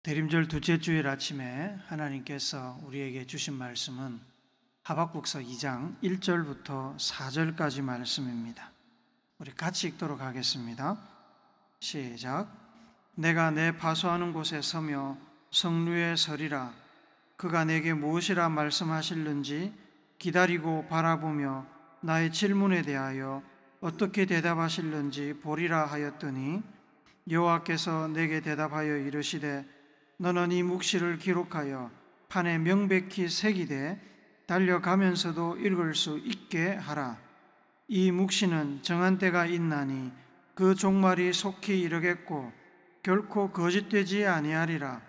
대림절 둘째 주일 아침에 하나님께서 우리에게 주신 말씀은 하박국서 2장 1절부터 4절까지 말씀입니다. 우리 같이 읽도록 하겠습니다. 시작. 내가 내 파수하는 곳에 서며 성루에 서리라. 그가 내게 무엇이라 말씀하실는지 기다리고 바라보며 나의 질문에 대하여 어떻게 대답하실는지 보리라 하였더니 여호와께서 내게 대답하여 이르시되 너는 이 묵시를 기록하여 판에 명백히 새기되 달려가면서도 읽을 수 있게 하라. 이 묵시는 정한 때가 있나니 그 종말이 속히 이르겠고 결코 거짓되지 아니하리라.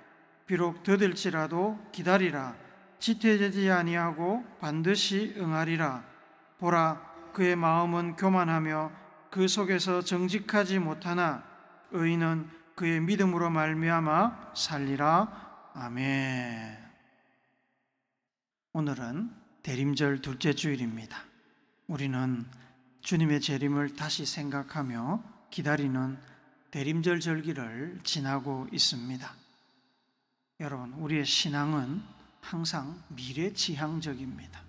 비록 더딜지라도 기다리라. 지체되지 아니하고 반드시 응하리라. 보라, 그의 마음은 교만하며 그 속에서 정직하지 못하나 의인은 그의 믿음으로 말미암아 살리라. 아멘. 오늘은 대림절 둘째 주일입니다. 우리는 주님의 재림을 다시 생각하며 기다리는 대림절 절기를 지나고 있습니다. 여러분, 우리의 신앙은 항상 미래지향적입니다.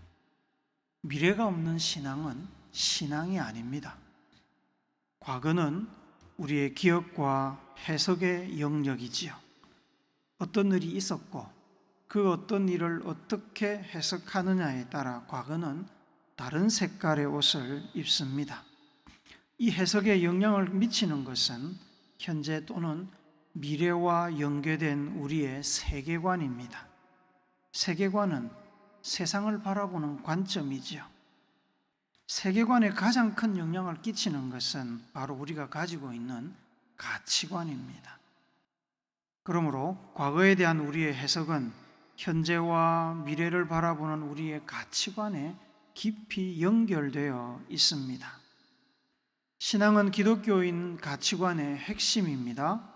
미래가 없는 신앙은 신앙이 아닙니다. 과거는 우리의 기억과 해석의 영역이지요. 어떤 일이 있었고 그 어떤 일을 어떻게 해석하느냐에 따라 과거는 다른 색깔의 옷을 입습니다. 이 해석에 영향을 미치는 것은 현재 또는 미래와 연계된 우리의 세계관입니다. 세계관은 세상을 바라보는 관점이지요. 세계관에 가장 큰 영향을 끼치는 것은 바로 우리가 가지고 있는 가치관입니다. 그러므로 과거에 대한 우리의 해석은 현재와 미래를 바라보는 우리의 가치관에 깊이 연결되어 있습니다. 신앙은 기독교인 가치관의 핵심입니다.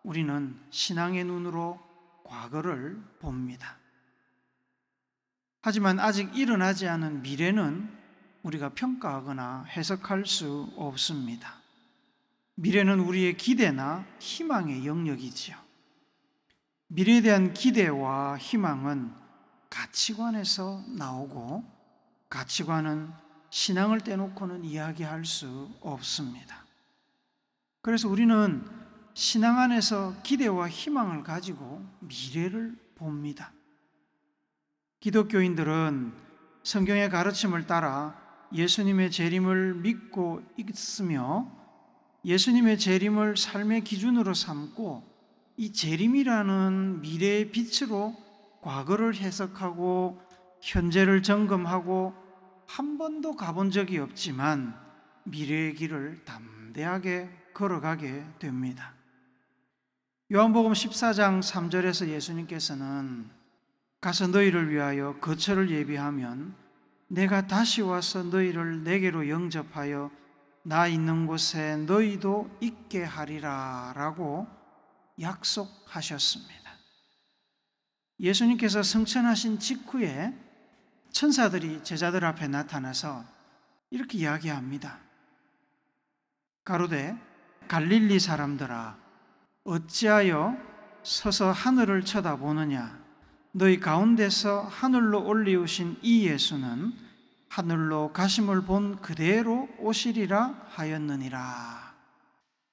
우리는 신앙의 눈으로 과거를 봅니다. 하지만 아직 일어나지 않은 미래는 우리가 평가하거나 해석할 수 없습니다. 미래는 우리의 기대나 희망의 영역이지요. 미래에 대한 기대와 희망은 가치관에서 나오고 가치관은 신앙을 떼놓고는 이야기할 수 없습니다. 그래서 우리는 신앙 안에서 기대와 희망을 가지고 미래를 봅니다. 기독교인들은 성경의 가르침을 따라 예수님의 재림을 믿고 있으며 예수님의 재림을 삶의 기준으로 삼고 이 재림이라는 미래의 빛으로 과거를 해석하고 현재를 점검하고 한 번도 가본 적이 없지만 미래의 길을 담대하게 걸어가게 됩니다. 요한복음 14장 3절에서 예수님께서는 가서 너희를 위하여 거처를 예비하면 내가 다시 와서 너희를 내게로 영접하여 나 있는 곳에 너희도 있게 하리라 라고 약속하셨습니다. 예수님께서 승천하신 직후에 천사들이 제자들 앞에 나타나서 이렇게 이야기합니다. 가로되 갈릴리 사람들아 어찌하여 서서 하늘을 쳐다보느냐. 너희 가운데서 하늘로 올리우신 이 예수는 하늘로 가심을 본 그대로 오시리라 하였느니라.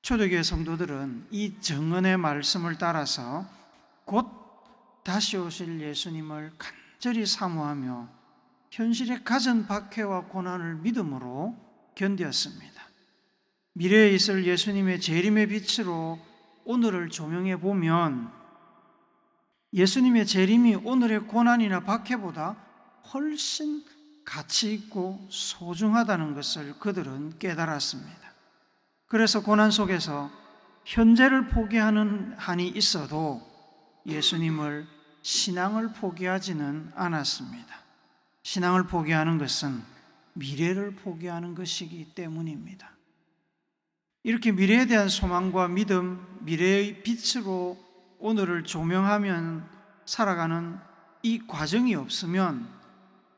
초대교회 성도들은 이 정언의 말씀을 따라서 곧 다시 오실 예수님을 간절히 사모하며 현실의 갖은 박해와 고난을 믿음으로 견뎠습니다. 미래에 있을 예수님의 재림의 빛으로 오늘을 조명해 보면 예수님의 재림이 오늘의 고난이나 박해보다 훨씬 가치 있고 소중하다는 것을 그들은 깨달았습니다. 그래서 고난 속에서 현재를 포기하는 한이 있어도 예수님을 신앙을 포기하지는 않았습니다. 신앙을 포기하는 것은 미래를 포기하는 것이기 때문입니다. 이렇게 미래에 대한 소망과 믿음, 미래의 빛으로 오늘을 조명하면 살아가는 이 과정이 없으면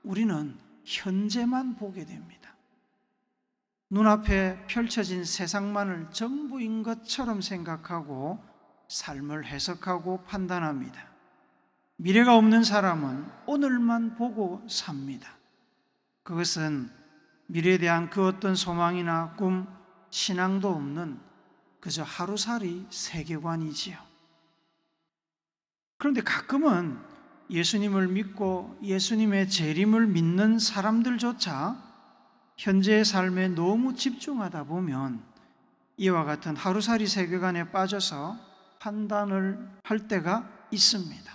우리는 현재만 보게 됩니다. 눈앞에 펼쳐진 세상만을 전부인 것처럼 생각하고 삶을 해석하고 판단합니다. 미래가 없는 사람은 오늘만 보고 삽니다. 그것은 미래에 대한 그 어떤 소망이나 꿈, 신앙도 없는 그저 하루살이 세계관이지요. 그런데 가끔은 예수님을 믿고 예수님의 재림을 믿는 사람들조차 현재의 삶에 너무 집중하다 보면 이와 같은 하루살이 세계관에 빠져서 판단을 할 때가 있습니다.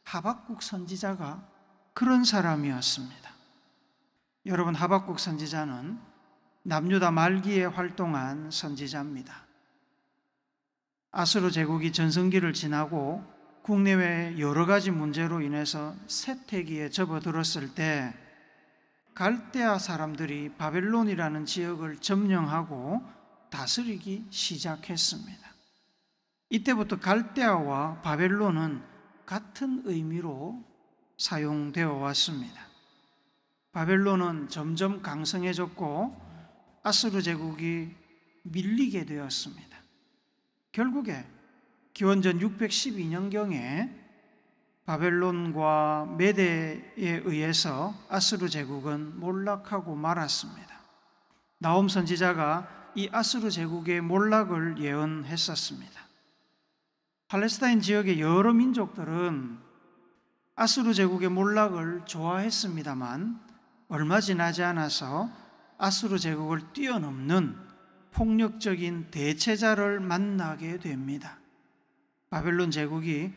하박국 선지자가 그런 사람이었습니다. 여러분, 하박국 선지자는 남유다 말기에 활동한 선지자입니다. 아수르 제국이 전성기를 지나고 국내외 여러 가지 문제로 인해서 쇠퇴기에 접어들었을 때 갈대아 사람들이 바벨론이라는 지역을 점령하고 다스리기 시작했습니다. 이때부터 갈대아와 바벨론은 같은 의미로 사용되어 왔습니다. 바벨론은 점점 강성해졌고 아수르 제국이 밀리게 되었습니다. 결국에 기원전 612년경에 바벨론과 메대에 의해서 아수르 제국은 몰락하고 말았습니다. 나홈 선지자가 이 아수르 제국의 몰락을 예언했었습니다. 팔레스타인 지역의 여러 민족들은 아수르 제국의 몰락을 좋아했습니다만 얼마 지나지 않아서 아수르 제국을 뛰어넘는 폭력적인 대체자를 만나게 됩니다. 바벨론 제국이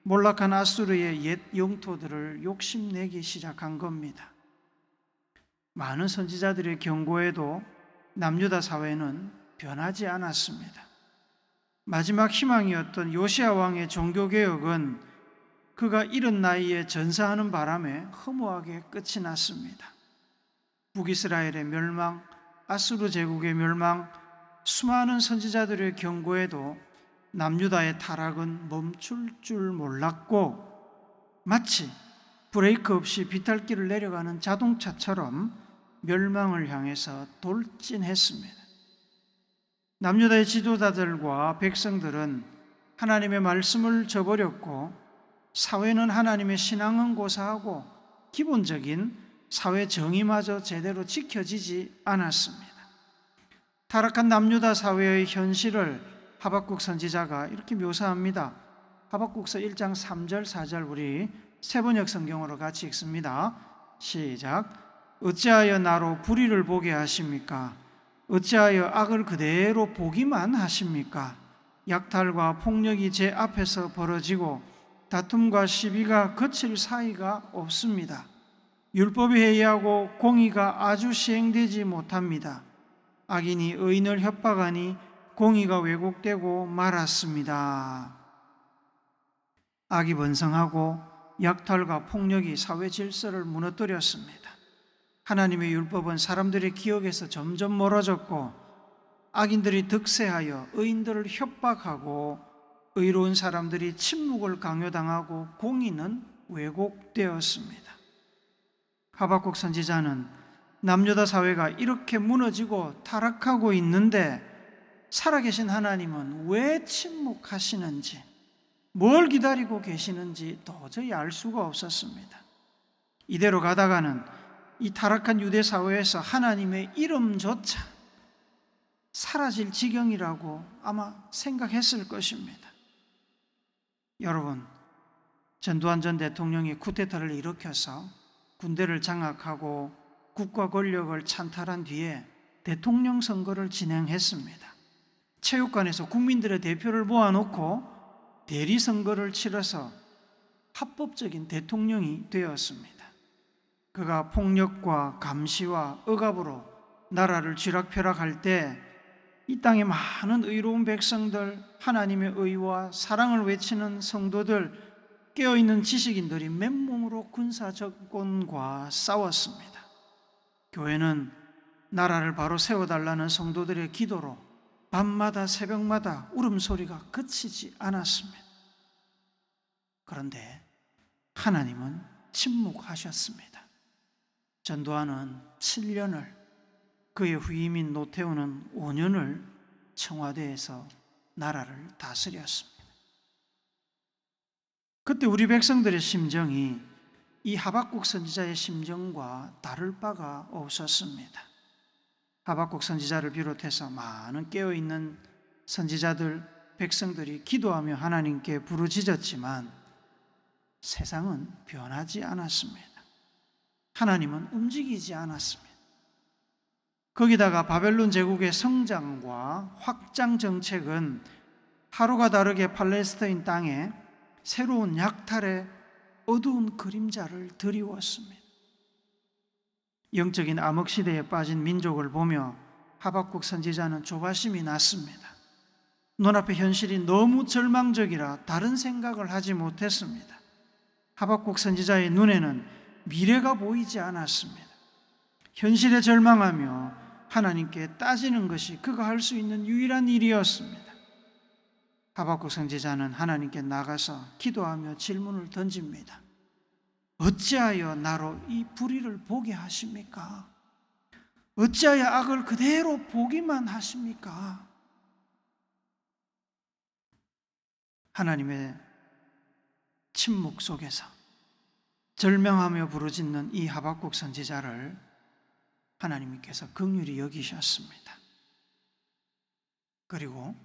몰락한 아수르의 옛 영토들을 욕심내기 시작한 겁니다. 많은 선지자들의 경고에도 남유다 사회는 변하지 않았습니다. 마지막 희망이었던 요시야 왕의 종교개혁은 그가 이른 나이에 전사하는 바람에 허무하게 끝이 났습니다. 북이스라엘의 멸망, 아수르 제국의 멸망, 수많은 선지자들의 경고에도 남유다의 타락은 멈출 줄 몰랐고 마치 브레이크 없이 비탈길을 내려가는 자동차처럼 멸망을 향해서 돌진했습니다. 남유다의 지도자들과 백성들은 하나님의 말씀을 저버렸고 사회는 하나님의 신앙은 고사하고 기본적인 사회 정의마저 제대로 지켜지지 않았습니다. 타락한 남유다 사회의 현실을 하박국 선지자가 이렇게 묘사합니다. 하박국서 1장 3절 4절 우리 세번역 성경으로 같이 읽습니다. 시작. 어찌하여 나로 불의를 보게 하십니까? 어찌하여 악을 그대로 보기만 하십니까? 약탈과 폭력이 제 앞에서 벌어지고 다툼과 시비가 그칠 사이가 없습니다. 율법이 해이하고 공의가 아주 시행되지 못합니다. 악인이 의인을 협박하니 공의가 왜곡되고 말았습니다. 악이 번성하고 약탈과 폭력이 사회 질서를 무너뜨렸습니다. 하나님의 율법은 사람들의 기억에서 점점 멀어졌고 악인들이 득세하여 의인들을 협박하고 의로운 사람들이 침묵을 강요당하고 공의는 왜곡되었습니다. 하박국 선지자는 남유다 사회가 이렇게 무너지고 타락하고 있는데 살아계신 하나님은 왜 침묵하시는지, 뭘 기다리고 계시는지 도저히 알 수가 없었습니다. 이대로 가다가는 이 타락한 유대 사회에서 하나님의 이름조차 사라질 지경이라고 아마 생각했을 것입니다. 여러분, 전두환 전 대통령이 쿠데타를 일으켜서 군대를 장악하고 국가 권력을 찬탈한 뒤에 대통령 선거를 진행했습니다. 체육관에서 국민들의 대표를 모아놓고 대리 선거를 치러서 합법적인 대통령이 되었습니다. 그가 폭력과 감시와 억압으로 나라를 쥐락펴락할 때 이 땅의 많은 의로운 백성들, 하나님의 의와 사랑을 외치는 성도들, 깨어있는 지식인들이 맨몸으로 군사 정권과 싸웠습니다. 교회는 나라를 바로 세워달라는 성도들의 기도로 밤마다 새벽마다 울음소리가 그치지 않았습니다. 그런데 하나님은 침묵하셨습니다. 전두환은 7년을, 그의 후임인 노태우는 5년을 청와대에서 나라를 다스렸습니다. 그때 우리 백성들의 심정이 이 하박국 선지자의 심정과 다를 바가 없었습니다. 하박국 선지자를 비롯해서 많은 깨어있는 선지자들, 백성들이 기도하며 하나님께 부르짖었지만 세상은 변하지 않았습니다. 하나님은 움직이지 않았습니다. 거기다가 바벨론 제국의 성장과 확장 정책은 하루가 다르게 팔레스타인 땅에 새로운 약탈의 어두운 그림자를 드리웠습니다. 영적인 암흑시대에 빠진 민족을 보며 하박국 선지자는 조바심이 났습니다. 눈앞의 현실이 너무 절망적이라 다른 생각을 하지 못했습니다. 하박국 선지자의 눈에는 미래가 보이지 않았습니다. 현실에 절망하며 하나님께 따지는 것이 그가 할 수 있는 유일한 일이었습니다. 하박국 선지자는 하나님께 나가서 기도하며 질문을 던집니다. 어찌하여 나로 이 불의를 보게 하십니까? 어찌하여 악을 그대로 보기만 하십니까? 하나님의 침묵 속에서 절명하며 부르짖는 이 하박국 선지자를 하나님께서 긍휼히 여기셨습니다. 그리고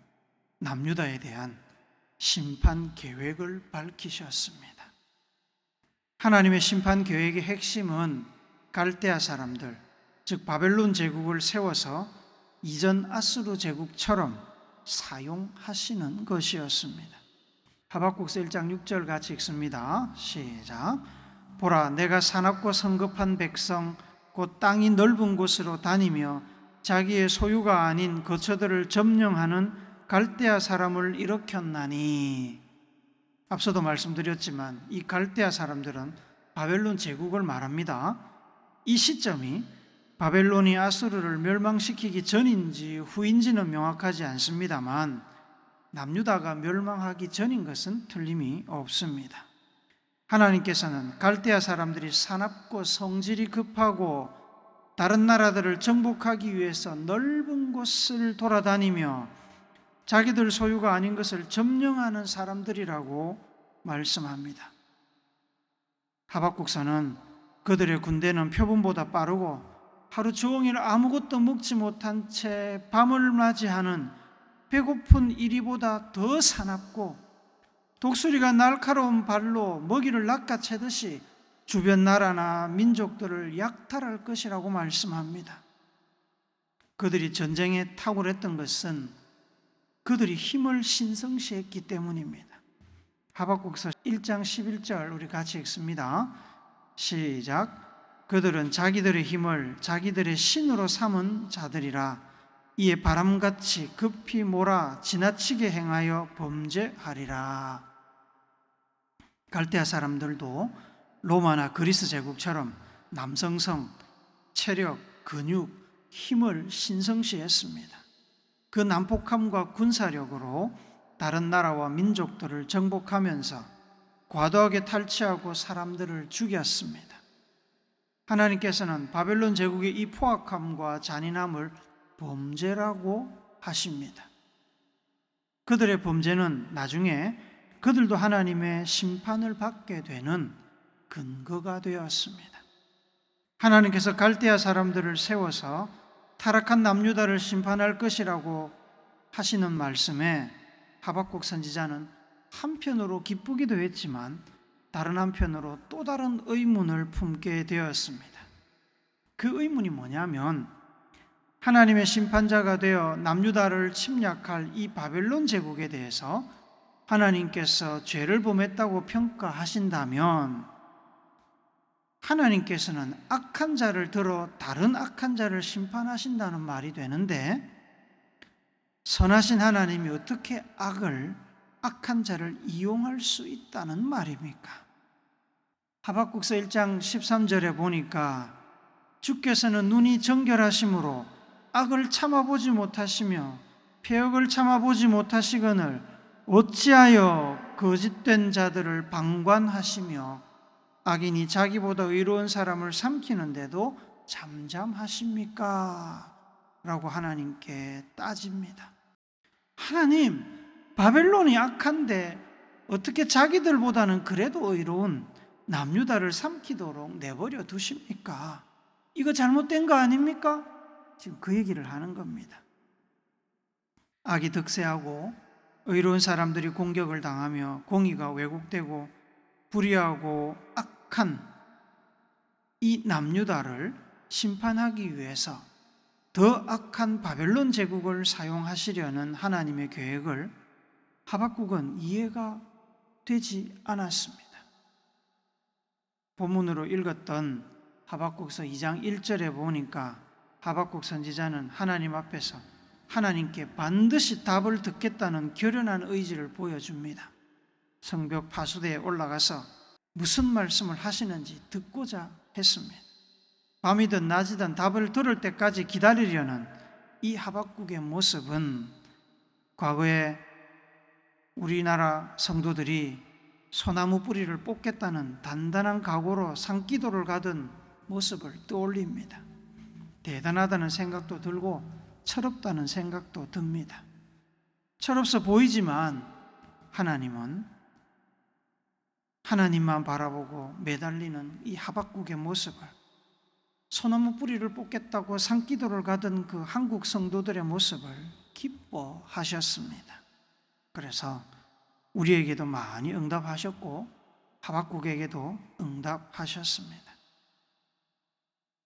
남유다에 대한 심판 계획을 밝히셨습니다. 하나님의 심판 계획의 핵심은 갈대아 사람들, 즉 바벨론 제국을 세워서 이전 아수르 제국처럼 사용하시는 것이었습니다. 하박국서 1장 6절 같이 읽습니다. 시작. 보라, 내가 사납고 성급한 백성 곧 땅이 넓은 곳으로 다니며 자기의 소유가 아닌 거처들을 점령하는 갈대아 사람을 일으켰나니. 앞서도 말씀드렸지만 이 갈대아 사람들은 바벨론 제국을 말합니다. 이 시점이 바벨론이 아수르를 멸망시키기 전인지 후인지는 명확하지 않습니다만 남유다가 멸망하기 전인 것은 틀림이 없습니다. 하나님께서는 갈대아 사람들이 사납고 성질이 급하고 다른 나라들을 정복하기 위해서 넓은 곳을 돌아다니며 자기들 소유가 아닌 것을 점령하는 사람들이라고 말씀합니다. 하박국서는 그들의 군대는 표범보다 빠르고 하루 종일 아무것도 먹지 못한 채 밤을 맞이하는 배고픈 이리보다 더 사납고 독수리가 날카로운 발로 먹이를 낚아채듯이 주변 나라나 민족들을 약탈할 것이라고 말씀합니다. 그들이 전쟁에 탁월했던 것은 그들이 힘을 신성시했기 때문입니다. 하박국서 1장 11절 우리 같이 읽습니다. 시작. 그들은 자기들의 힘을 자기들의 신으로 삼은 자들이라. 이에 바람같이 급히 몰아 지나치게 행하여 범죄하리라. 갈대아 사람들도 로마나 그리스 제국처럼 남성성, 체력, 근육, 힘을 신성시했습니다. 그 난폭함과 군사력으로 다른 나라와 민족들을 정복하면서 과도하게 탈취하고 사람들을 죽였습니다. 하나님께서는 바벨론 제국의 이 포악함과 잔인함을 범죄라고 하십니다. 그들의 범죄는 나중에 그들도 하나님의 심판을 받게 되는 근거가 되었습니다. 하나님께서 갈대아 사람들을 세워서 타락한 남유다를 심판할 것이라고 하시는 말씀에 하박국 선지자는 한편으로 기쁘기도 했지만 다른 한편으로 또 다른 의문을 품게 되었습니다. 그 의문이 뭐냐면 하나님의 심판자가 되어 남유다를 침략할 이 바벨론 제국에 대해서 하나님께서 죄를 범했다고 평가하신다면 하나님께서는 악한 자를 들어 다른 악한 자를 심판하신다는 말이 되는데 선하신 하나님이 어떻게 악한 자를 이용할 수 있다는 말입니까? 하박국서 1장 13절에 보니까 주께서는 눈이 정결하심으로 악을 참아보지 못하시며 폐역을 참아보지 못하시거늘 어찌하여 거짓된 자들을 방관하시며 악인이 자기보다 의로운 사람을 삼키는데도 잠잠하십니까? 라고 하나님께 따집니다. 하나님, 바벨론이 악한데 어떻게 자기들보다는 그래도 의로운 남유다를 삼키도록 내버려 두십니까? 이거 잘못된 거 아닙니까? 지금 그 얘기를 하는 겁니다. 악이 득세하고 의로운 사람들이 공격을 당하며 공의가 왜곡되고 불의하고 악한 이 남유다를 심판하기 위해서 더 악한 바벨론 제국을 사용하시려는 하나님의 계획을 하박국은 이해가 되지 않았습니다. 본문으로 읽었던 하박국서 2장 1절에 보니까 하박국 선지자는 하나님 앞에서 하나님께 반드시 답을 듣겠다는 결연한 의지를 보여줍니다. 성벽 파수대에 올라가서 무슨 말씀을 하시는지 듣고자 했습니다. 밤이든 낮이든 답을 들을 때까지 기다리려는 이 하박국의 모습은 과거에 우리나라 성도들이 소나무 뿌리를 뽑겠다는 단단한 각오로 산기도를 가던 모습을 떠올립니다. 대단하다는 생각도 들고 철없다는 생각도 듭니다. 철없어 보이지만 하나님은 하나님만 바라보고 매달리는 이 하박국의 모습을, 소나무 뿌리를 뽑겠다고 산기도를 가던 그 한국 성도들의 모습을 기뻐하셨습니다. 그래서 우리에게도 많이 응답하셨고 하박국에게도 응답하셨습니다.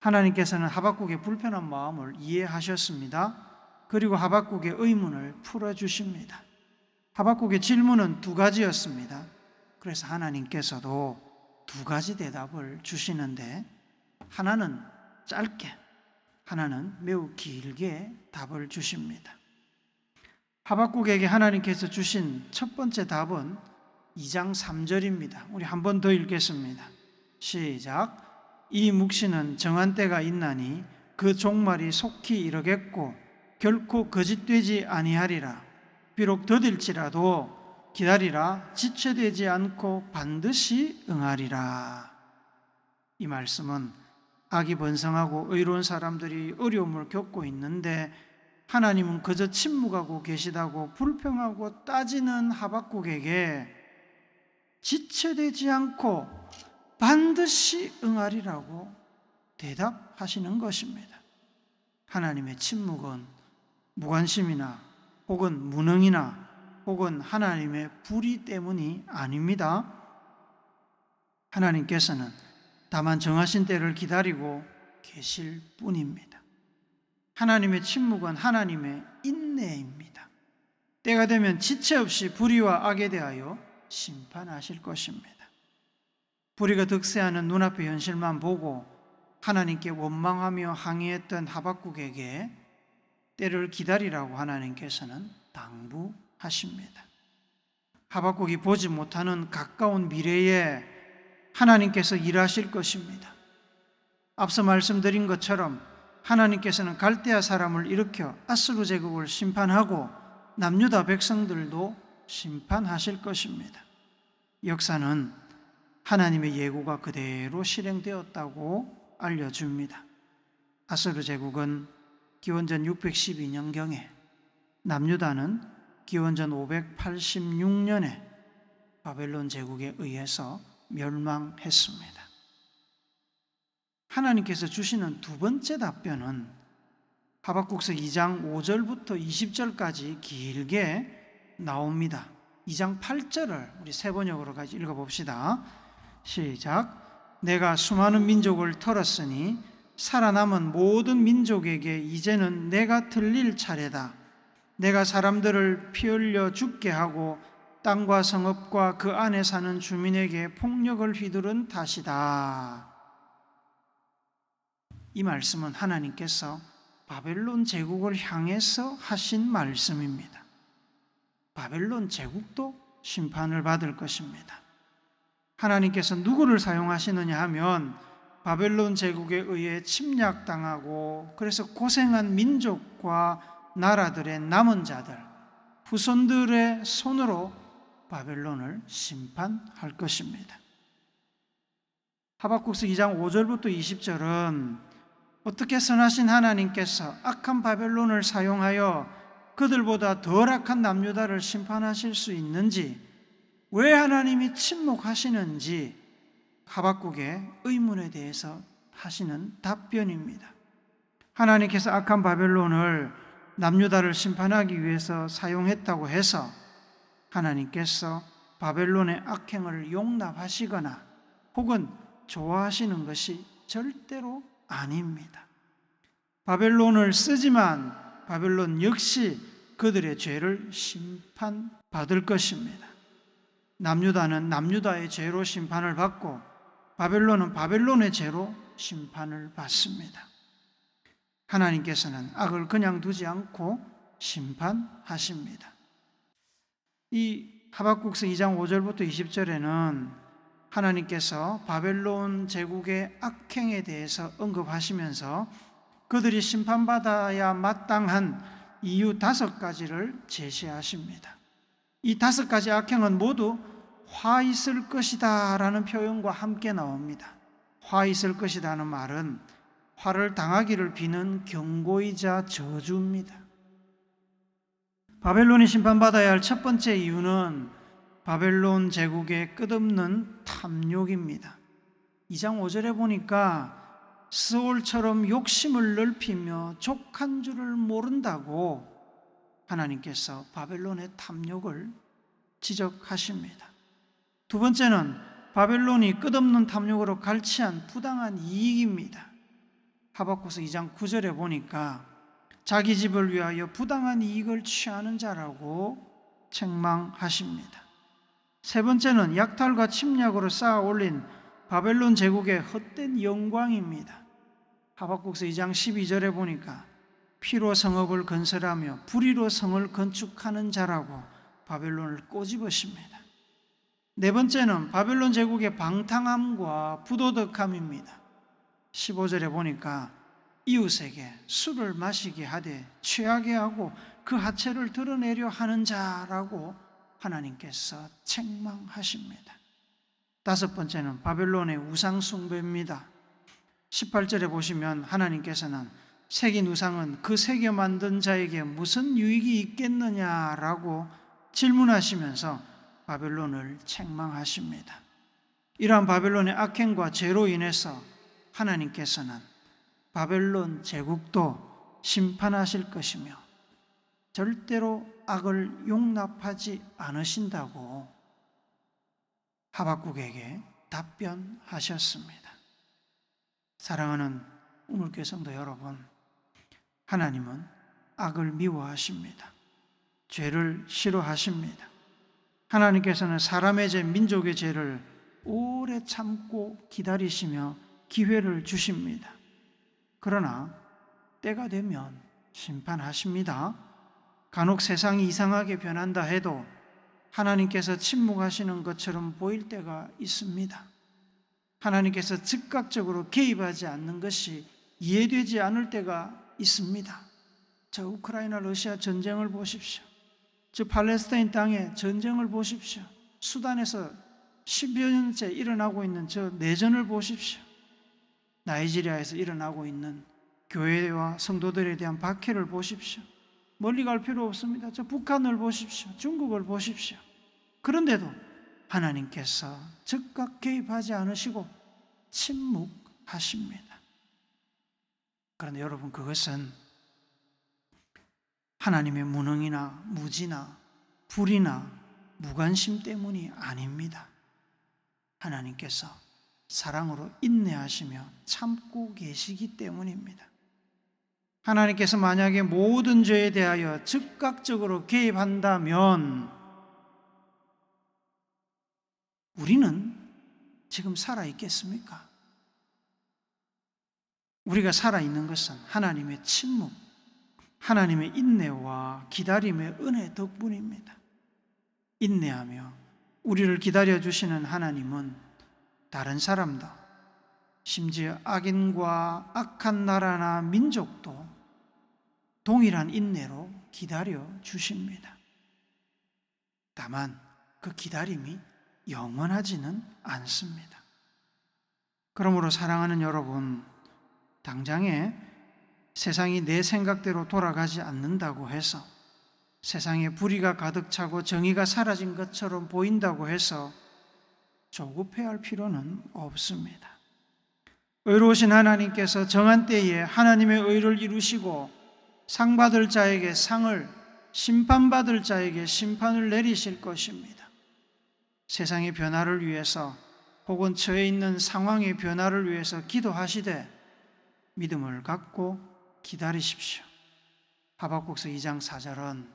하나님께서는 하박국의 불편한 마음을 이해하셨습니다. 그리고 하박국의 의문을 풀어주십니다. 하박국의 질문은 두 가지였습니다. 그래서 하나님께서도 두 가지 대답을 주시는데, 하나는 짧게, 하나는 매우 길게 답을 주십니다. 하박국에게 하나님께서 주신 첫 번째 답은 2장 3절입니다. 우리 한 번 더 읽겠습니다. 시작. 이 묵시는 정한 때가 있나니 그 종말이 속히 이르겠고 결코 거짓되지 아니하리라. 비록 더딜지라도 기다리라. 지체되지 않고 반드시 응하리라. 이 말씀은 악이 번성하고 의로운 사람들이 어려움을 겪고 있는데 하나님은 그저 침묵하고 계시다고 불평하고 따지는 하박국에게 지체되지 않고 반드시 응하리라고 대답하시는 것입니다. 하나님의 침묵은 무관심이나 혹은 무능이나 혹은 하나님의 불의 때문이 아닙니다. 하나님께서는 다만 정하신 때를 기다리고 계실 뿐입니다. 하나님의 침묵은 하나님의 인내입니다. 때가 되면 지체 없이 불의와 악에 대하여 심판하실 것입니다. 불의가 득세하는 눈앞의 현실만 보고 하나님께 원망하며 항의했던 하박국에게 때를 기다리라고 하나님께서는 당부하십니다. 하박국이 보지 못하는 가까운 미래에 하나님께서 일하실 것입니다. 앞서 말씀드린 것처럼 하나님께서는 갈대아 사람을 일으켜 아스루 제국을 심판하고 남유다 백성들도 심판하실 것입니다. 역사는 하나님의 예고가 그대로 실행되었다고 알려줍니다. 아스루 제국은 기원전 612년경에, 남유다는 기원전 586년에 바벨론 제국에 의해서 멸망했습니다. 하나님께서 주시는 두 번째 답변은 하박국서 2장 5절부터 20절까지 길게 나옵니다. 2장 8절을 우리 세 번역으로 같이 읽어봅시다. 시작. 내가 수많은 민족을 털었으니 살아남은 모든 민족에게 이제는 내가 들릴 차례다. 내가 사람들을 피 흘려 죽게 하고 땅과 성읍과 그 안에 사는 주민에게 폭력을 휘두른 탓이다. 이 말씀은 하나님께서 바벨론 제국을 향해서 하신 말씀입니다. 바벨론 제국도 심판을 받을 것입니다. 하나님께서 누구를 사용하시느냐 하면 바벨론 제국에 의해 침략당하고 그래서 고생한 민족과 나라들의 남은 자들, 후손들의 손으로 바벨론을 심판할 것입니다. 하박국서 2장 5절부터 20절은 어떻게 선하신 하나님께서 악한 바벨론을 사용하여 그들보다 덜 악한 남유다를 심판하실 수 있는지, 왜 하나님이 침묵하시는지 하박국의 의문에 대해서 하시는 답변입니다. 하나님께서 악한 바벨론을 남유다를 심판하기 위해서 사용했다고 해서 하나님께서 바벨론의 악행을 용납하시거나 혹은 좋아하시는 것이 절대로 아닙니다. 바벨론을 쓰지만 바벨론 역시 그들의 죄를 심판받을 것입니다. 남유다는 남유다의 죄로 심판을 받고 바벨론은 바벨론의 죄로 심판을 받습니다. 하나님께서는 악을 그냥 두지 않고 심판하십니다. 이 하박국서 2장 5절부터 20절에는 하나님께서 바벨론 제국의 악행에 대해서 언급하시면서 그들이 심판받아야 마땅한 이유 5가지를 제시하십니다. 이 5가지 악행은 모두 화 있을 것이다 라는 표현과 함께 나옵니다. 화 있을 것이라는 말은 화를 당하기를 비는 경고이자 저주입니다. 바벨론이 심판받아야 할 첫 번째 이유는 바벨론 제국의 끝없는 탐욕입니다. 2장 5절에 보니까 스올처럼 욕심을 넓히며 족한 줄을 모른다고 하나님께서 바벨론의 탐욕을 지적하십니다. 두 번째는 바벨론이 끝없는 탐욕으로 갈취한 부당한 이익입니다. 하박국서 2장 9절에 보니까 자기 집을 위하여 부당한 이익을 취하는 자라고 책망하십니다. 세 번째는 약탈과 침략으로 쌓아 올린 바벨론 제국의 헛된 영광입니다. 하박국서 2장 12절에 보니까 피로 성읍을 건설하며 불의로 성을 건축하는 자라고 바벨론을 꼬집으십니다. 네 번째는 바벨론 제국의 방탕함과 부도덕함입니다. 15절에 보니까 이웃에게 술을 마시게 하되 취하게 하고 그 하체를 드러내려 하는 자라고 하나님께서 책망하십니다. 다섯 번째는 바벨론의 우상 숭배입니다. 18절에 보시면 하나님께서는 새긴 우상은 그 새겨 만든 자에게 무슨 유익이 있겠느냐라고 질문하시면서 바벨론을 책망하십니다. 이러한 바벨론의 악행과 죄로 인해서 하나님께서는 바벨론 제국도 심판하실 것이며 절대로 악을 용납하지 않으신다고 하박국에게 답변하셨습니다. 사랑하는 우물교회 성도 여러분, 하나님은 악을 미워하십니다. 죄를 싫어하십니다. 하나님께서는 사람의 죄, 민족의 죄를 오래 참고 기다리시며 기회를 주십니다. 그러나 때가 되면 심판하십니다. 간혹 세상이 이상하게 변한다 해도 하나님께서 침묵하시는 것처럼 보일 때가 있습니다. 하나님께서 즉각적으로 개입하지 않는 것이 이해되지 않을 때가 있습니다. 저 우크라이나 러시아 전쟁을 보십시오. 저 팔레스타인 땅의 전쟁을 보십시오. 수단에서 10여 년째 일어나고 있는 저 내전을 보십시오. 나이지리아에서 일어나고 있는 교회와 성도들에 대한 박해를 보십시오. 멀리 갈 필요 없습니다. 저 북한을 보십시오. 중국을 보십시오. 그런데도 하나님께서 즉각 개입하지 않으시고 침묵하십니다. 그런데 여러분, 그것은 하나님의 무능이나 무지나 불이나 무관심 때문이 아닙니다. 하나님께서 사랑으로 인내하시며 참고 계시기 때문입니다. 하나님께서 만약에 모든 죄에 대하여 즉각적으로 개입한다면 우리는 지금 살아있겠습니까? 우리가 살아있는 것은 하나님의 침묵, 하나님의 인내와 기다림의 은혜 덕분입니다. 인내하며 우리를 기다려주시는 하나님은 다른 사람도, 심지어 악인과 악한 나라나 민족도 동일한 인내로 기다려 주십니다. 다만 그 기다림이 영원하지는 않습니다. 그러므로 사랑하는 여러분, 당장에 세상이 내 생각대로 돌아가지 않는다고 해서 세상에 불의가 가득 차고 정의가 사라진 것처럼 보인다고 해서 조급해할 필요는 없습니다. 의로우신 하나님께서 정한 때에 하나님의 의를 이루시고 상 받을 자에게 상을, 심판받을 자에게 심판을 내리실 것입니다. 세상의 변화를 위해서 혹은 처해 있는 상황의 변화를 위해서 기도하시되 믿음을 갖고 기다리십시오. 하박국서 2장 4절은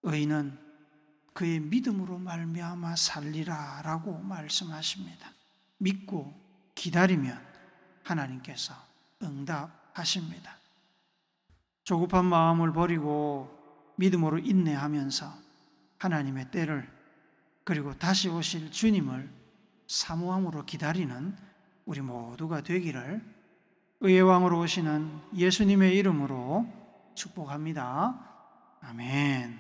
의인은 그의 믿음으로 말미암아 살리라 라고 말씀하십니다. 믿고 기다리면 하나님께서 응답하십니다. 조급한 마음을 버리고 믿음으로 인내하면서 하나님의 때를 그리고 다시 오실 주님을 사모함으로 기다리는 우리 모두가 되기를 의의 왕으로 오시는 예수님의 이름으로 축복합니다. 아멘.